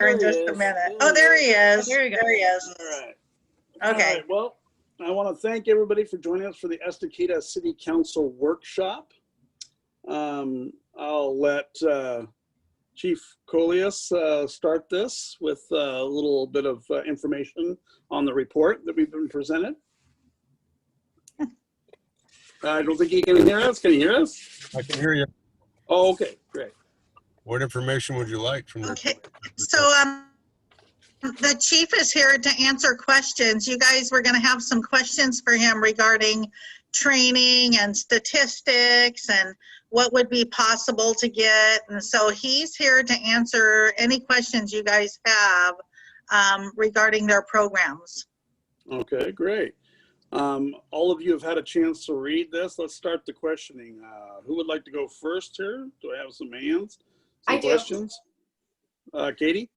in just a minute. Oh, there he is. There you go. There he is. All right. Okay. All right. Well, I want to thank everybody for joining us for the Estacada City Council workshop. I'll let Chief Kollias start this with a little bit of information on the report that we've been presented. I don't think he can hear us. Can you hear us? I can hear you. Oh, okay, great. What information would you like from the Okay. So the chief is here to answer questions. You guys were going to have some questions for him regarding training and statistics and what would be possible to get. And so he's here to answer any questions you guys have regarding their programs. Okay, great. All of you have had a chance to read this. Let's start the questioning. Who would like to go first here? Do I have some hands? Some questions? Katie?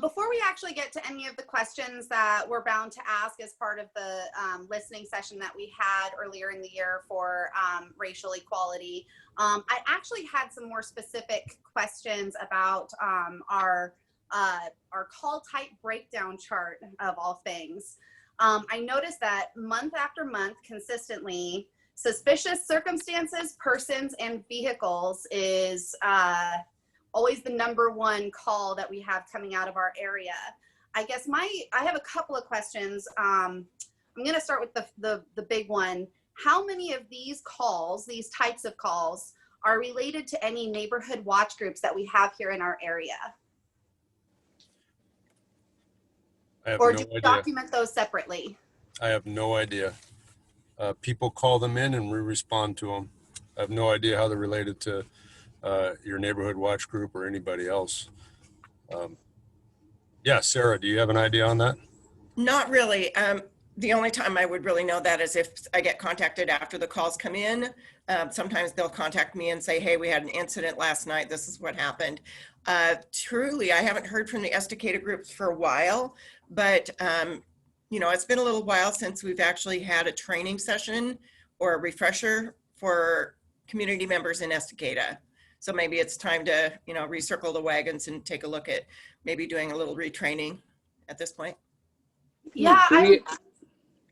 Before we actually get to any of the questions that we're bound to ask as part of the listening session that we had earlier in the year for racial equality, I actually had some more specific questions about our call type breakdown chart of all things. I noticed that month after month, consistently, suspicious circumstances, persons, and vehicles is always the #1 call that we have coming out of our area. I guess I have a couple of questions. I'm going to start with the big one. How many of these calls, these types of calls, are related to any neighborhood watch groups that we have here in our area? Or do you document those separately? I have no idea. People call them in and we respond to them. I have no idea how they're related to your neighborhood watch group or anybody else. Yeah, Sarah, do you have an idea on that? Not really. The only time I would really know that is if I get contacted after the calls come in. Sometimes they'll contact me and say, hey, we had an incident last night. This is what happened. Truly, I haven't heard from the Estacada groups for a while, but you know, it's been a little while since we've actually had a training session or a refresher for community members in Estacada. So maybe it's time to, you know, recircle the wagons and take a look at maybe doing a little retraining at this point. Yeah,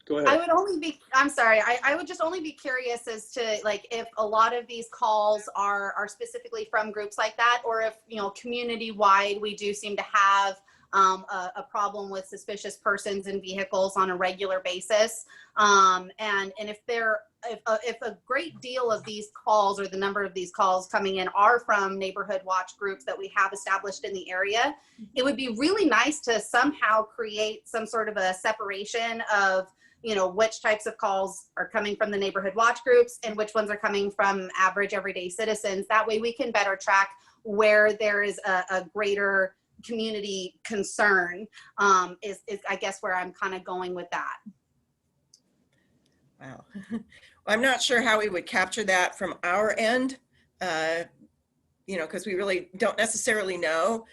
Go ahead. I would only be, I'm sorry, I would just only be curious as to like if a lot of these calls are specifically from groups like that, or if, you know, community wide, we do seem to have a problem with suspicious persons and vehicles on a regular basis. And if a great deal of these calls, or the number of these calls coming in, are from neighborhood watch groups that we have established in the area, it would be really nice to somehow create some sort of a separation of, you know, which types of calls are coming from the neighborhood watch groups and which ones are coming from average everyday citizens. That way we can better track where there is a greater community concern, is I guess where I'm kind of going with that. Wow. Well, I'm not sure how we would capture that from our end, you know, because we really don't necessarily know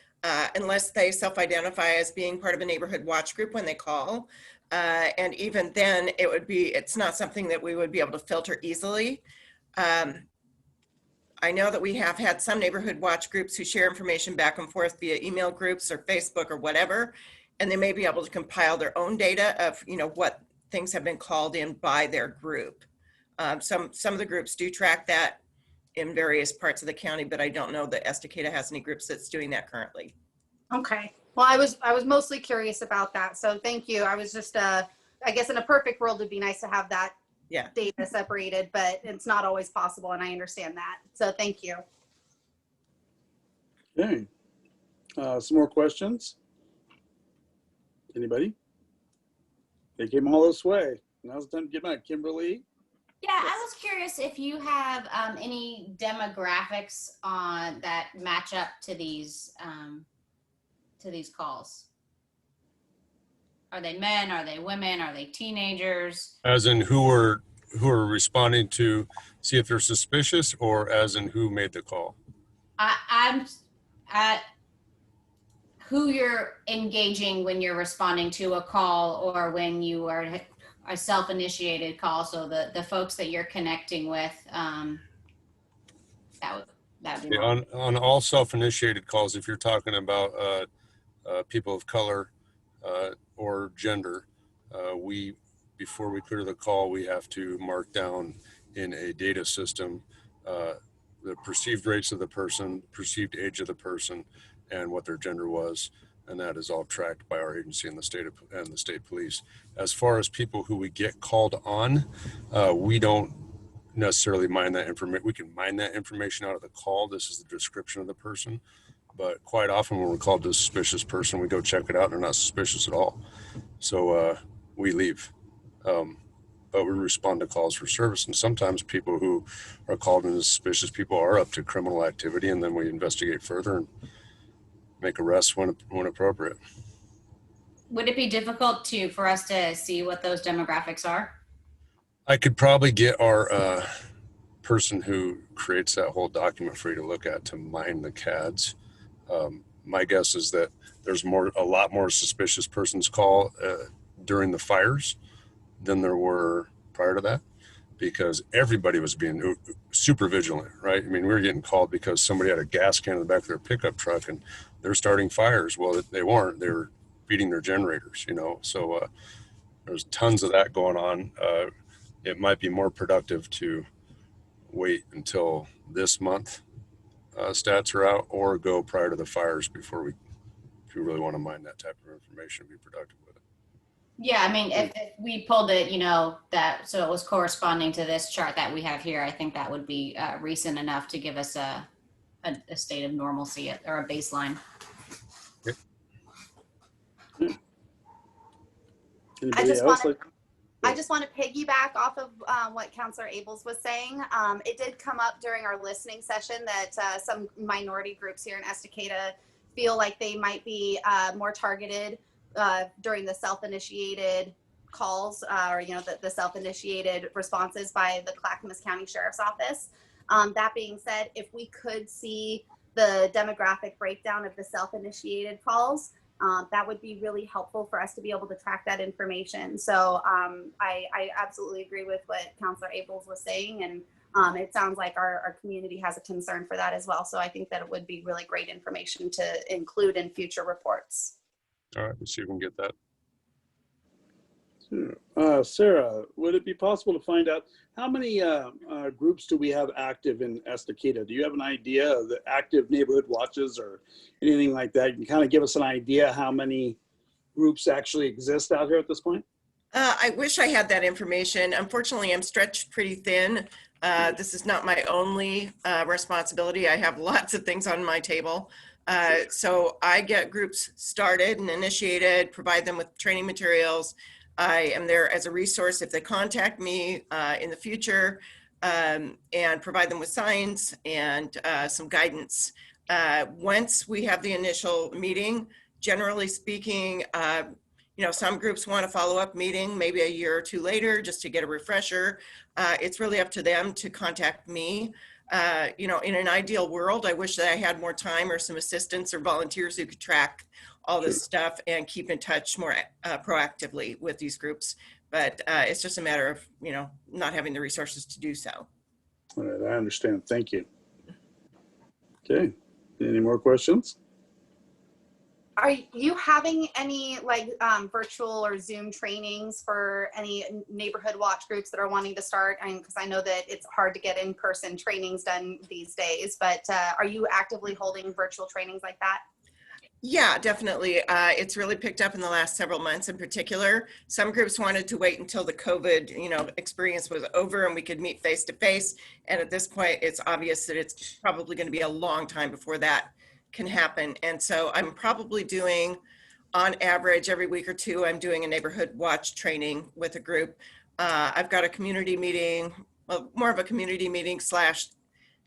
unless they self-identify as being part of a neighborhood watch group when they call. And even then, it's not something that we would be able to filter easily. I know that we have had some neighborhood watch groups who share information back and forth via email groups or Facebook or whatever, and they may be able to compile their own data of, you know, what things have been called in by their group. Some of the groups do track that in various parts of the county, but I don't know that Estacada has any groups that's doing that currently. Okay. Well, I was mostly curious about that. So thank you. I was just, I guess in a perfect world, it'd be nice to have that data separated, but it's not always possible. And I understand that. So thank you. Okay. Some more questions? Anybody? They came all this way. Now's the time to get back. Kimberlee? Yeah, I was curious if you have any demographics on that match up to these calls. Are they men? Are they women? Are they teenagers? As in who are responding to see if they're suspicious, or as in who made the call? I'm at who you're engaging when you're responding to a call, or when you are a self-initiated call. So the folks that you're connecting with, That would be Okay, on all self-initiated calls, if you're talking about people of color or gender, before we clear the call, we have to mark down in a data system the perceived race of the person, perceived age of the person, and what their gender was, and that is all tracked by our agency and the state police. As far as people who we get called on, we don't necessarily mine that information. We can mine that information out of the call. This is the description of the person, but quite often when we're called a suspicious person, we go check it out and they're not suspicious at all. So we leave. But we respond to calls for service. And sometimes people who are called in as suspicious people are up to criminal activity, and then we investigate further and make arrests when appropriate. Would it be difficult for us to see what those demographics are? I could probably get our person who creates that whole document for you to look at to mine the CADs. My guess is that there's a lot more suspicious persons call during the fires than there were prior to that, because everybody was being super vigilant, right? I mean, we were getting called because somebody had a gas can in the back of their pickup truck and they're starting fires. Well, they weren't. They were feeding their generators, So there's tons of that going on. It might be more productive to wait until this month stats are out, or go prior to the fires if we really want to mine that type of information and be productive with it. Yeah, I mean, if we pulled it, so it was corresponding to this chart that we have here, I think that would be recent enough to give us a state of normalcy or a baseline. I just want to piggyback off of what Counselor Ables was saying. It did come up during our listening session that some minority groups here in Estacada feel like they might be more targeted during the self-initiated calls or, the self-initiated responses by the Clackamas County Sheriff's Office. That being said, if we could see the demographic breakdown of the self-initiated calls, that would be really helpful for us to be able to track that information. So I absolutely agree with what Counselor Ables was saying, and it sounds like our community has a concern for that as well. So I think that it would be really great information to include in future reports. All right, let's see if we can get that. Sara, would it be possible to find out how many groups do we have active in Estacada? Do you have an idea of the active neighborhood watches or anything like that? You can kind of give us an idea how many groups actually exist out here at this point? I wish I had that information. Unfortunately, I'm stretched pretty thin. This is not my only responsibility. I have lots of things on my table. So I get groups started and initiated, provide them with training materials. I am there as a resource if they contact me in the future, and provide them with signs and some guidance. Once we have the initial meeting, generally speaking, some groups want a follow-up meeting maybe a year or two later just to get a refresher. It's really up to them to contact me. In an ideal world, I wish that I had more time or some assistants or volunteers who could track all this stuff and keep in touch more proactively with these groups. But it's just a matter of, not having the resources to do so. All right, I understand. Thank you. Okay, any more questions? Are you having any virtual or Zoom trainings for any neighborhood watch groups that are wanting to start? Because I know that it's hard to get in-person trainings done these days, but are you actively holding virtual trainings like that? Yeah, definitely. It's really picked up in the last several months in particular. Some groups wanted to wait until the COVID, experience was over and we could meet face to face. And at this point, it's obvious that it's probably going to be a long time before that can happen. And so I'm probably doing, on average, every week or two, I'm doing a neighborhood watch training with a group. I've got a community meeting, well, more of a community meeting /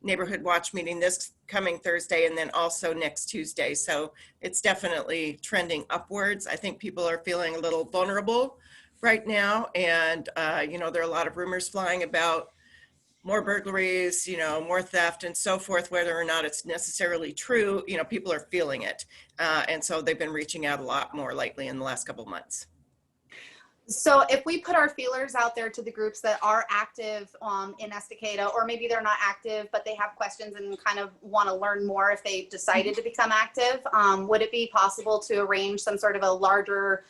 neighborhood watch meeting this coming Thursday, and then also next Tuesday. So it's definitely trending upwards. I think people are feeling a little vulnerable right now. And, there are a lot of rumors flying about more burglaries, more theft and so forth. Whether or not it's necessarily true, people are feeling it. And so they've been reaching out a lot more lately in the last couple of months. So if we put our feelers out there to the groups that are active in Estacada, or maybe they're not active, but they have questions and kind of want to learn more if they've decided to become active, would it be possible to arrange some sort of a larger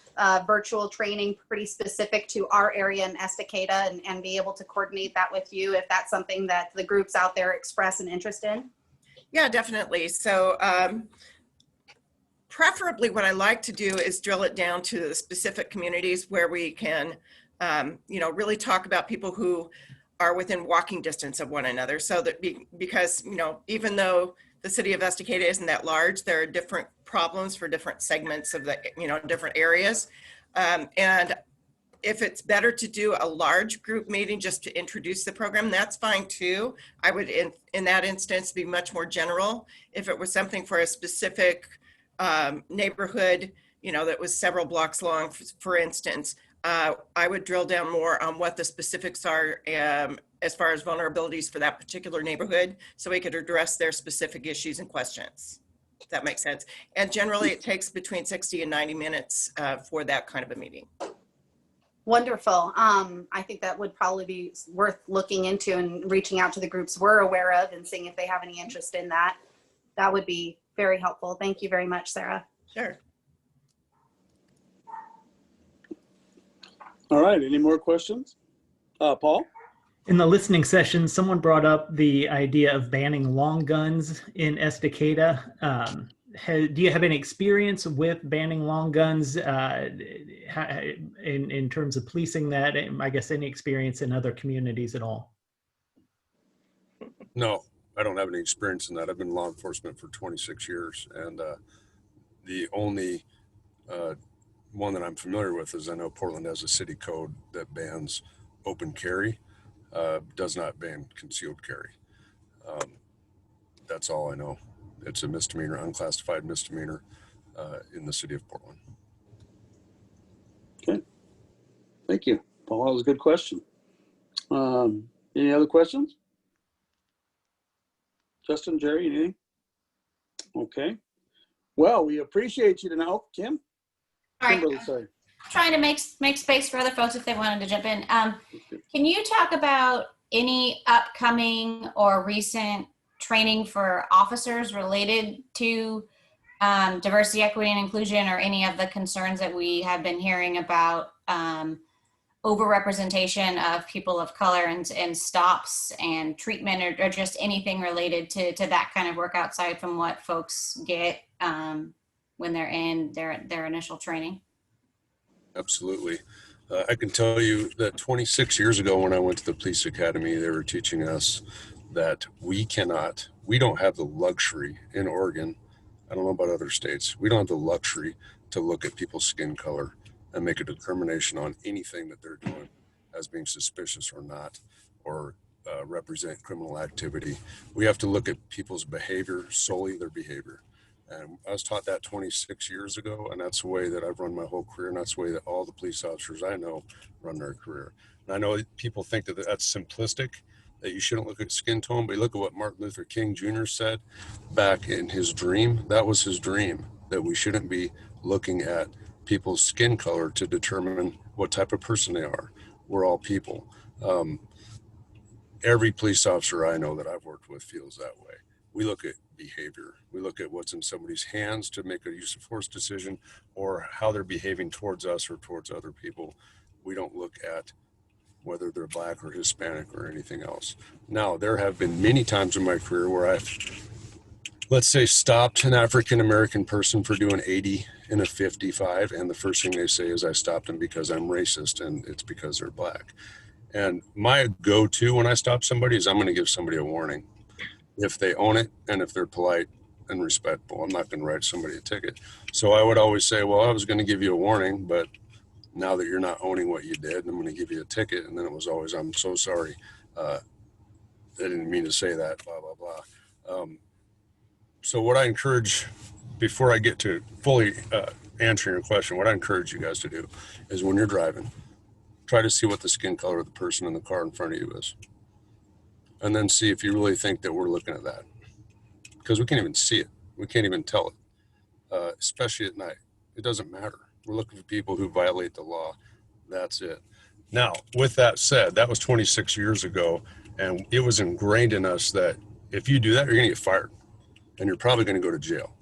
virtual training pretty specific to our area in Estacada and be able to coordinate that with you if that's something that the groups out there express an interest in? Yeah, definitely. So preferably what I like to do is drill it down to the specific communities where we can, really talk about people who are within walking distance of one another. So that because, even though the city of Estacada isn't that large, there are different problems for different segments of the, different areas. And if it's better to do a large group meeting just to introduce the program, that's fine too. I would, in that instance, be much more general. If it was something for a specific neighborhood, that was several blocks long, for instance, I would drill down more on what the specifics are as far as vulnerabilities for that particular neighborhood, so we could address their specific issues and questions. If that makes sense. And generally it takes between 60 and 90 minutes for that kind of a meeting. Wonderful. I think that would probably be worth looking into and reaching out to the groups we're aware of and seeing if they have any interest in that. That would be very helpful. Thank you very much, Sarah. Sure. All right, any more questions? Paul? In the listening session, someone brought up the idea of banning long guns in Estacada. Do you have any experience with banning long guns in terms of policing that? I guess any experience in other communities at all? No, I don't have any experience in that. I've been in law enforcement for 26 years, and the only one that I'm familiar with is I know Portland has a city code that bans open carry, does not ban concealed carry. That's all I know. It's a misdemeanor, unclassified misdemeanor in the city of Portland. Okay, thank you, Paul. That was a good question. Any other questions? Justin, Jerry, anything? Okay. Well, we appreciate you tonight. Oh, Kim? All right. Kimberlee, sorry. Trying to make space for other folks if they wanted to jump in. Can you talk about any upcoming or recent training for officers related to diversity, equity, and inclusion, or any of the concerns that we have been hearing about overrepresentation of people of color and stops and treatment, or just anything related to that kind of work outside from what folks get when they're in their initial training? Absolutely. I can tell you that 26 years ago when I went to the police academy, they were teaching us that we don't have the luxury in Oregon, I don't know about other states, we don't have the luxury to look at people's skin color and make a determination on anything that they're doing as being suspicious or not, or represent criminal activity. We have to look at people's behavior, solely their behavior. And I was taught that 26 years ago, and that's the way that I've run my whole career, and that's the way that all the police officers I know run their career. And I know people think that that's simplistic, that you shouldn't look at skin tone, but you look at what Martin Luther King Jr. said back in his dream. That was his dream, that we shouldn't be looking at people's skin color to determine what type of person they are. We're all people. Every police officer I know that I've worked with feels that way. We look at behavior. We look at what's in somebody's hands to make a use of force decision, or how they're behaving towards us or towards other people. We don't look at whether they're Black or Hispanic or anything else. Now, there have been many times in my career where I've, let's say, stopped an African-American person for doing 80 in a 55, and the first thing they say is I stopped them because I'm racist, and it's because they're Black. And my go-to when I stop somebody is I'm going to give somebody a warning. If they own it and if they're polite and respectful, I'm not going to write somebody a ticket. So I would always say, well, I was going to give you a warning, but now that you're not owning what you did, I'm going to give you a ticket. And then it was always, I'm so sorry. I didn't mean to say that, blah, blah, blah. So what I encourage, before I get to fully answering your question, what I encourage you guys to do is when you're driving, try to see what the skin color of the person in the car in front of you is. And then see if you really think that we're looking at that. Because we can't even see it. We can't even tell it, especially at night. It doesn't matter. We're looking for people who violate the law. That's it. Now, with that said, that was 26 years ago, and it was ingrained in us that if you do that, you're going to get fired, and you're probably going to go to jail.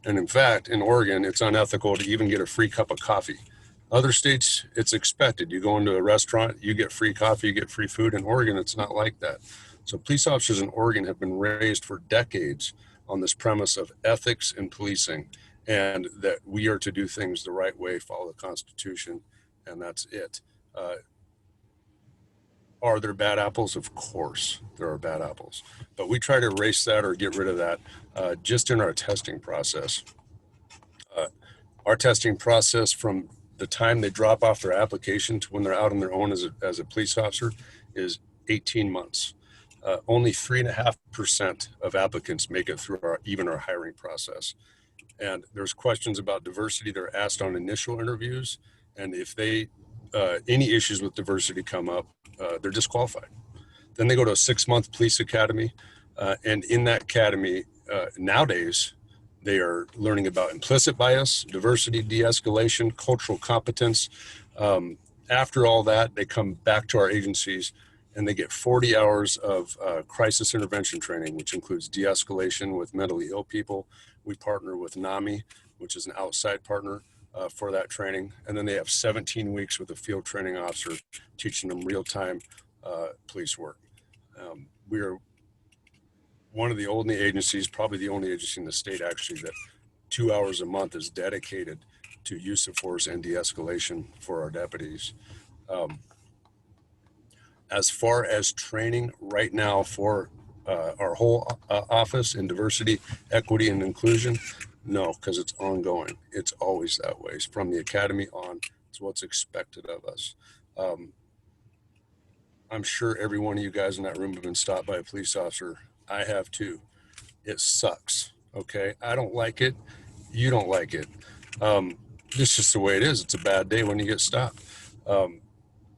And in fact, in Oregon, it's unethical to even get a free cup of coffee. Other states, it's expected. You go into a restaurant, you get free coffee, you get free food. In Oregon, it's not like that. So police officers in Oregon have been raised for decades on this premise of ethics in policing, and that we are to do things the right way, follow the Constitution, and that's it. Are there bad apples? Of course, there are bad apples. But we try to erase that or get rid of that just in our testing process. Our testing process from the time they drop off their application to when they're out on their own as a police officer is 18 months. Only 3.5% of applicants make it through even our hiring process. And there's questions about diversity that are asked on initial interviews. And if any issues with diversity come up, they're disqualified. Then they go to a 6-month police academy. And in that academy, nowadays, they are learning about implicit bias, diversity, de-escalation, cultural competence. After all that, they come back to our agencies and they get 40 hours of crisis intervention training, which includes de-escalation with mentally ill people. We partner with NAMI, which is an outside partner for that training. And then they have 17 weeks with a field training officer teaching them real-time police work. We are one of the only agencies, probably the only agency in the state actually, that 2 hours a month is dedicated to use of force and de-escalation for our deputies. As far as training right now for our whole office in diversity, equity, and inclusion, no, because it's ongoing. It's always that way. It's from the academy on. It's what's expected of us. I'm sure every one of you guys in that room have been stopped by a police officer. I have too. It sucks. Okay. I don't like it. You don't like it. It's just the way it is. It's a bad day when you get stopped.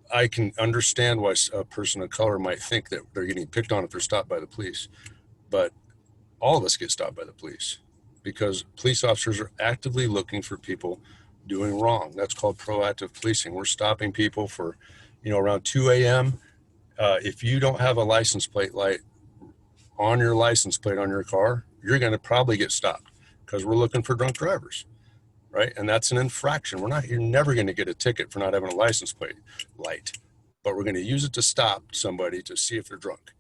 I can understand why a person of color might think that they're getting picked on if they're stopped by the police, but all of us get stopped by the police because police officers are actively looking for people doing wrong. That's called proactive policing. We're stopping people for, around 2 a.m. If you don't have a license plate light on your license plate on your car, you're going to probably get stopped because we're looking for drunk drivers, right? And that's an infraction. You're never going to get a ticket for not having a license plate light, but we're going to use it to stop somebody to see if they're drunk.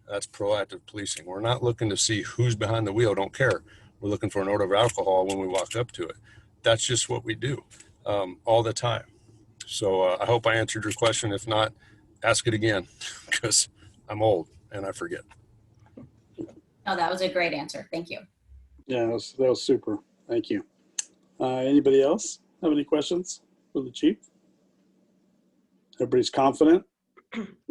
That's proactive policing. We're not looking to see who's behind the wheel. Don't care. We're looking for an odor of alcohol when we walk up to it. That's just what we do all the time. So I hope I answered your question. If not, ask it again because I'm old and I forget. No, that was a great answer. Thank you. Yeah, that was super. Thank you. Anybody else have any questions for the chief? Everybody's confident?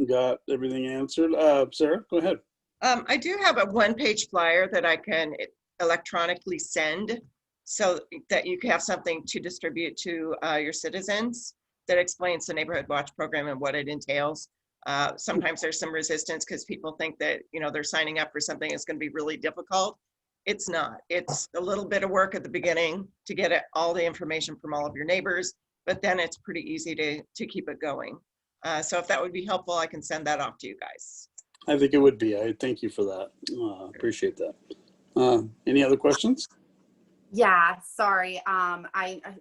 Got everything answered. Sarah, go ahead. I do have a one-page flyer that I can electronically send so that you can have something to distribute to your citizens that explains the Neighborhood Watch program and what it entails. Sometimes there's some resistance because people think that, they're signing up for something that's going to be really difficult. It's not. It's a little bit of work at the beginning to get all the information from all of your neighbors, but then it's pretty easy to keep it going. So if that would be helpful, I can send that off to you guys. I think it would be. I thank you for that. Appreciate that. Any other questions? Yeah, sorry.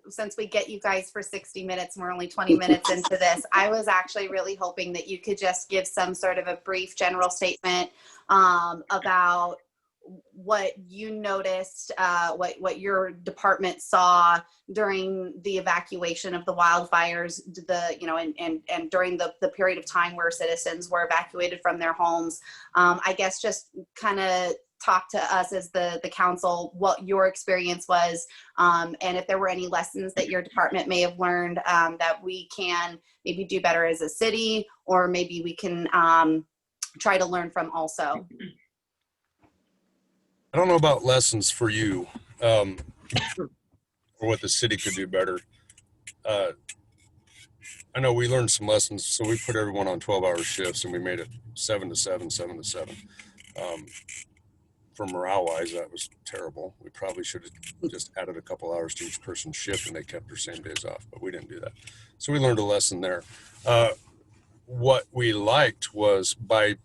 Since we get you guys for 60 minutes and we're only 20 minutes into this, I was actually really hoping that you could just give some sort of a brief general statement about what you noticed, what your department saw during the evacuation of the wildfires, and during the period of time where citizens were evacuated from their homes. I guess just kind of talk to us as the council what your experience was, and if there were any lessons that your department may have learned that we can maybe do better as a city, or maybe we can try to learn from also. I don't know about lessons for you or what the city could do better. I know we learned some lessons, so we put everyone on 12-hour shifts and we made it 7 to 7, 7 to 7. for morale wise, that was terrible. We probably should have just added a couple hours to each person's shift and they kept their same days off, but we didn't do that. So we learned a lesson there. What we liked was by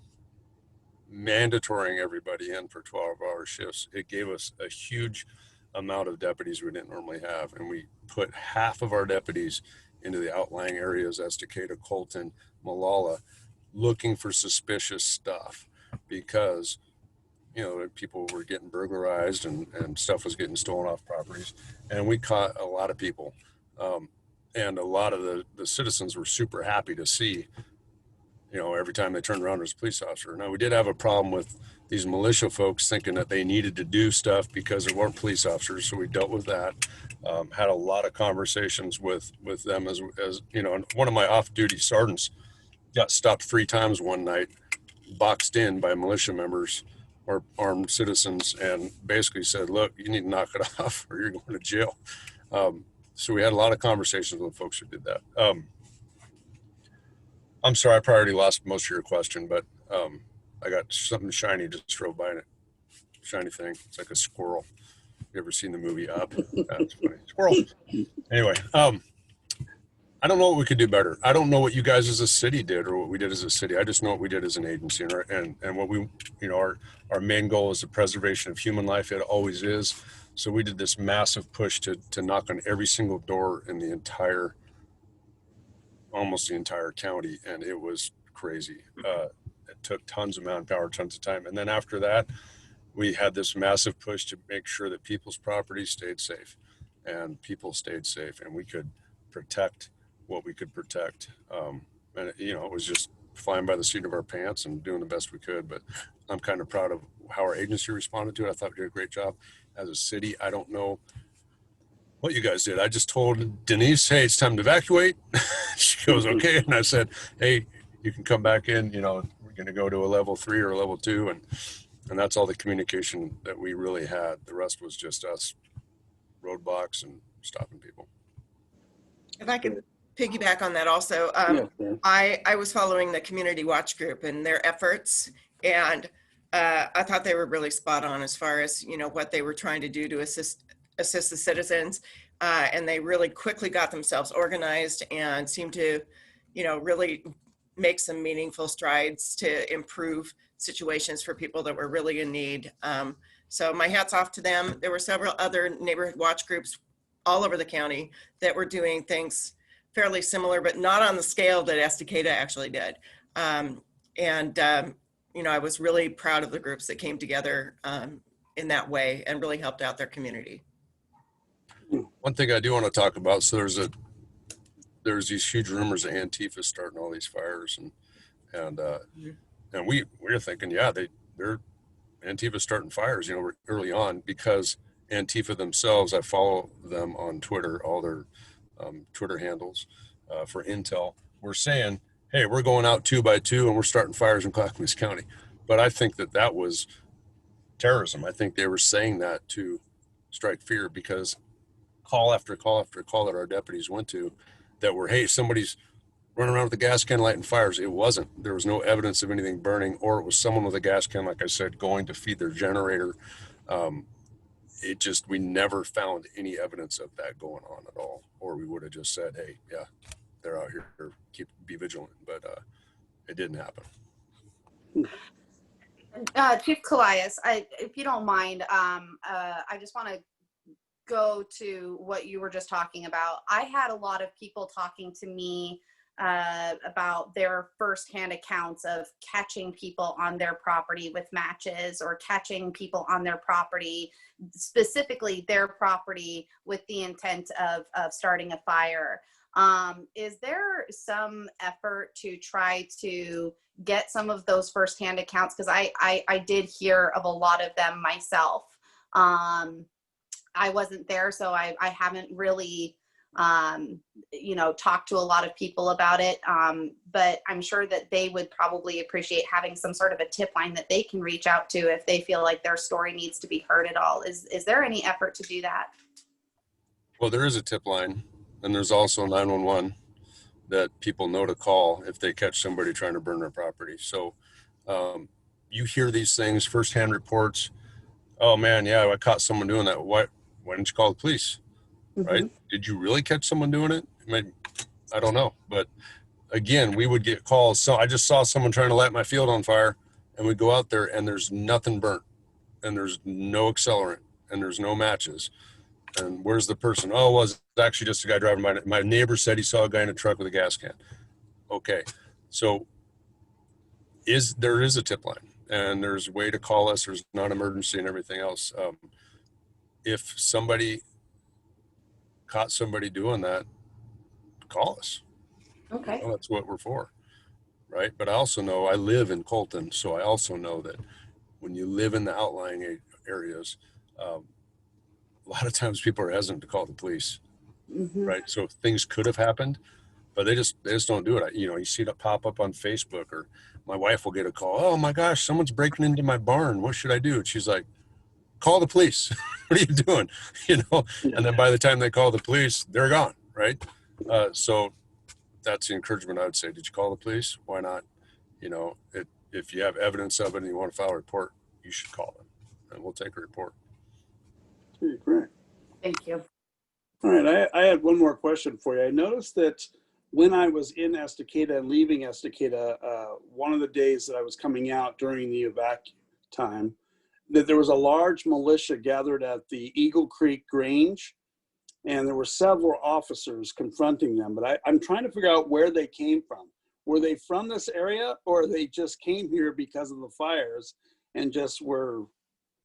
mandatorying everybody in for 12-hour shifts, it gave us a huge amount of deputies we didn't normally have. And we put half of our deputies into the outlying areas, Estacada, Colton, Malala, looking for suspicious stuff because, you know, people were getting burglarized and stuff was getting stolen off properties. And we caught a lot of people. And a lot of the citizens were super happy to see, you know, every time they turned around, there's a police officer. Now, we did have a problem with these militia folks thinking that they needed to do stuff because there weren't police officers. So we dealt with that. Had a lot of conversations with them as you know, and one of my off-duty sergeants got stopped 3 times one night, boxed in by militia members or armed citizens, and basically said, look, you need to knock it off or you're going to jail. So we had a lot of conversations with folks who did that. I'm sorry, I probably already lost most of your question, but I got something shiny just drove by, and it shiny thing. It's like a squirrel. You ever seen the movie Up? That's funny. Squirrel. Anyway, I don't know what we could do better. I don't know what you guys as a city did or what we did as a city. I just know what we did as an agency, and what we, you know, our main goal is the preservation of human life. It always is. So we did this massive push to knock on every single door in the entire, almost the entire county, and it was crazy. It took tons of manpower, tons of time, and then after that, we had this massive push to make sure that people's property stayed safe, and people stayed safe, and we could protect what we could protect. And you know, it was just flying by the seat of our pants and doing the best we could. But I'm kind of proud of how our agency responded to it. I thought we did a great job. As a city, I don't know what you guys did. I just told Denise, hey, it's time to evacuate. She goes, okay. And I said, hey, you can come back in, you know, we're going to go to a level 3 or a level 2. And that's all the communication that we really had. The rest was just us roadblocks and stopping people. If I could piggyback on that also, Yeah. I was following the community watch group and their efforts, and I thought they were really spot on as far as, you know, what they were trying to do to assist the citizens, and they really quickly got themselves organized and seemed to, you know, really make some meaningful strides to improve situations for people that were really in need. So my hat's off to them. There were several other neighborhood watch groups all over the county that were doing things fairly similar, but not on the scale that Estacada actually did. You know, I was really proud of the groups that came together in that way and really helped out their community. One thing I do want to talk about, so there's these huge rumors of Antifa starting all these fires, and we're thinking, yeah, they're Antifa starting fires, you know, early on, because Antifa themselves, I follow them on Twitter, all their Twitter handles for intel. We're saying, hey, we're going out 2 by 2 and we're starting fires in Clackamas County. But I think that was terrorism. I think they were saying that to strike fear, because call after call after call that our deputies went to that were, hey, somebody's running around with a gas can lighting fires. It wasn't. There was no evidence of anything burning, or it was someone with a gas can, like I said, going to feed their generator. We never found any evidence of that going on at all, or we would have just said, hey, yeah, they're out here, be vigilant, but it didn't happen. Chief Kollias, if you don't mind, I just want to go to what you were just talking about. I had a lot of people talking to me about their firsthand accounts of catching people on their property with matches, or catching people on their property, specifically their property, with the intent of starting a fire. Is there some effort to try to get some of those firsthand accounts? Because I did hear of a lot of them myself. I wasn't there, so I haven't really talked to a lot of people about it. But I'm sure that they would probably appreciate having some sort of a tip line that they can reach out to if they feel like their story needs to be heard at all. Is there any effort to do that? Well, there is a tip line, and there's also 911 that people know to call if they catch somebody trying to burn their property. So you hear these things, firsthand reports. oh man, yeah, I caught someone doing that. Why didn't you call the police? Right? Did you really catch someone doing it? I don't know. But again, we would get calls. So I just saw someone trying to light my field on fire, and we go out there and there's nothing burnt, and there's no accelerant, and there's no matches. And where's the person? Oh, it was actually just a guy driving by. My neighbor said he saw a guy in a truck with a gas can. Okay. So there is a tip line, and there's a way to call us. There's non-emergency and everything else. If somebody caught somebody doing that, call us. Okay. You know, that's what we're for, right? But I also know I live in Colton, so I also know that when you live in the outlying areas, a lot of times people are hesitant to call the police, right? So things could have happened, but they just don't do it. You know, you see it pop up on Facebook, or my wife will get a call. Oh my gosh, someone's breaking into my barn. What should I do? And she's like, call the police. What are you doing? You know, and then by the time they call the police, they're gone, right? So that's the encouragement I would say. Did you call the police? Why not? You know, if you have evidence of it and you want to file a report, you should call them, and we'll take a report. Okay, great. Thank you. All right, I had one more question for you. I noticed that when I was in Estacada and leaving Estacada, one of the days that I was coming out during the evac time, that there was a large militia gathered at the Eagle Creek Grange, and there were several officers confronting them. But I'm trying to figure out where they came from. Were they from this area, or they just came here because of the fires and just were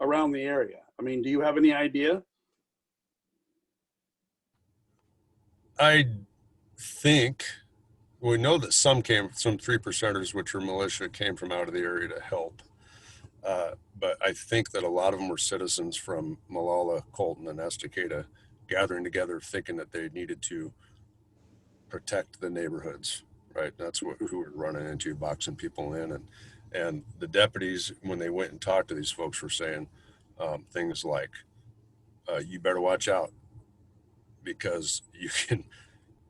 around the area? I mean, do you have any idea? I think we know that some 3%ers, which are militia, came from out of the area to help. But I think that a lot of them were citizens from Malala, Colton, and Estacada gathering together, thinking that they needed to protect the neighborhoods, right? That's who we're running into, boxing people in. And the deputies, when they went and talked to these folks, were saying things like, you better watch out, because you can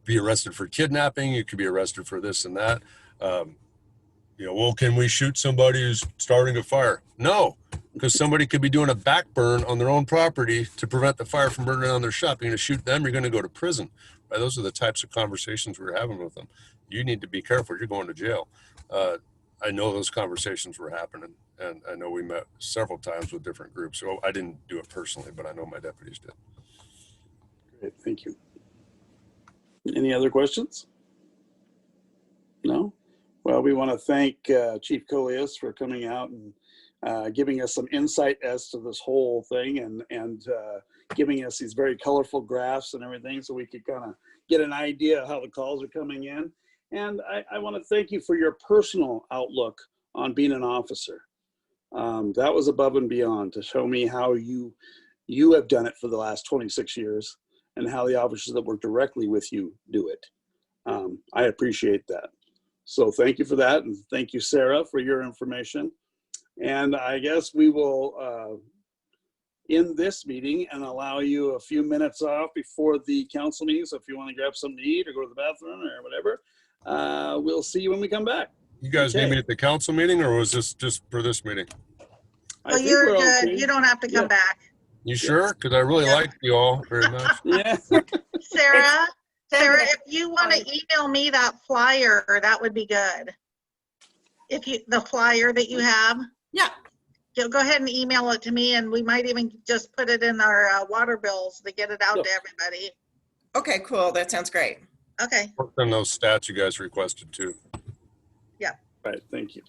be arrested for kidnapping. You could be arrested for this and that. You know, well, can we shoot somebody who's starting a fire? No, because somebody could be doing a back burn on their own property to prevent the fire from burning down their shop. You're going to shoot them, you're going to go to prison. Right? Those are the types of conversations we're having with them. You need to be careful. You're going to jail. I know those conversations were happening, and I know we met several times with different groups. So I didn't do it personally, but I know my deputies did. Great, thank you. Any other questions? No? Well, we want to thank Chief Kollias for coming out and giving us some insight as to this whole thing, and giving us these very colorful graphs and everything, so we could kind of get an idea of how the calls are coming in. And I want to thank you for your personal outlook on being an officer. That was above and beyond to show me how you have done it for the last 26 years and how the officers that work directly with you do it. I appreciate that. So thank you for that. And thank you, Sara, for your information. And I guess we will end this meeting and allow you a few minutes off before the council meeting. So if you want to grab something to eat or go to the bathroom or whatever, we'll see you when we come back. You guys need me at the council meeting, or was this just for this meeting? I Well, think you're we're good. okay. You don't have to come back. You sure? Because I really like you all very much. Yeah. Sarah, if you want to email me that flyer, that would be good. The flyer that you have. Yeah. Go ahead and email it to me, and we might even just put it in our water bills to get it out to everybody. Okay, cool. That sounds great. Okay. Work on those stats you guys requested too. Yeah. All right, thank you.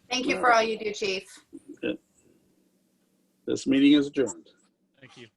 Thank you for all you do, Chief. This meeting is adjourned. Thank you.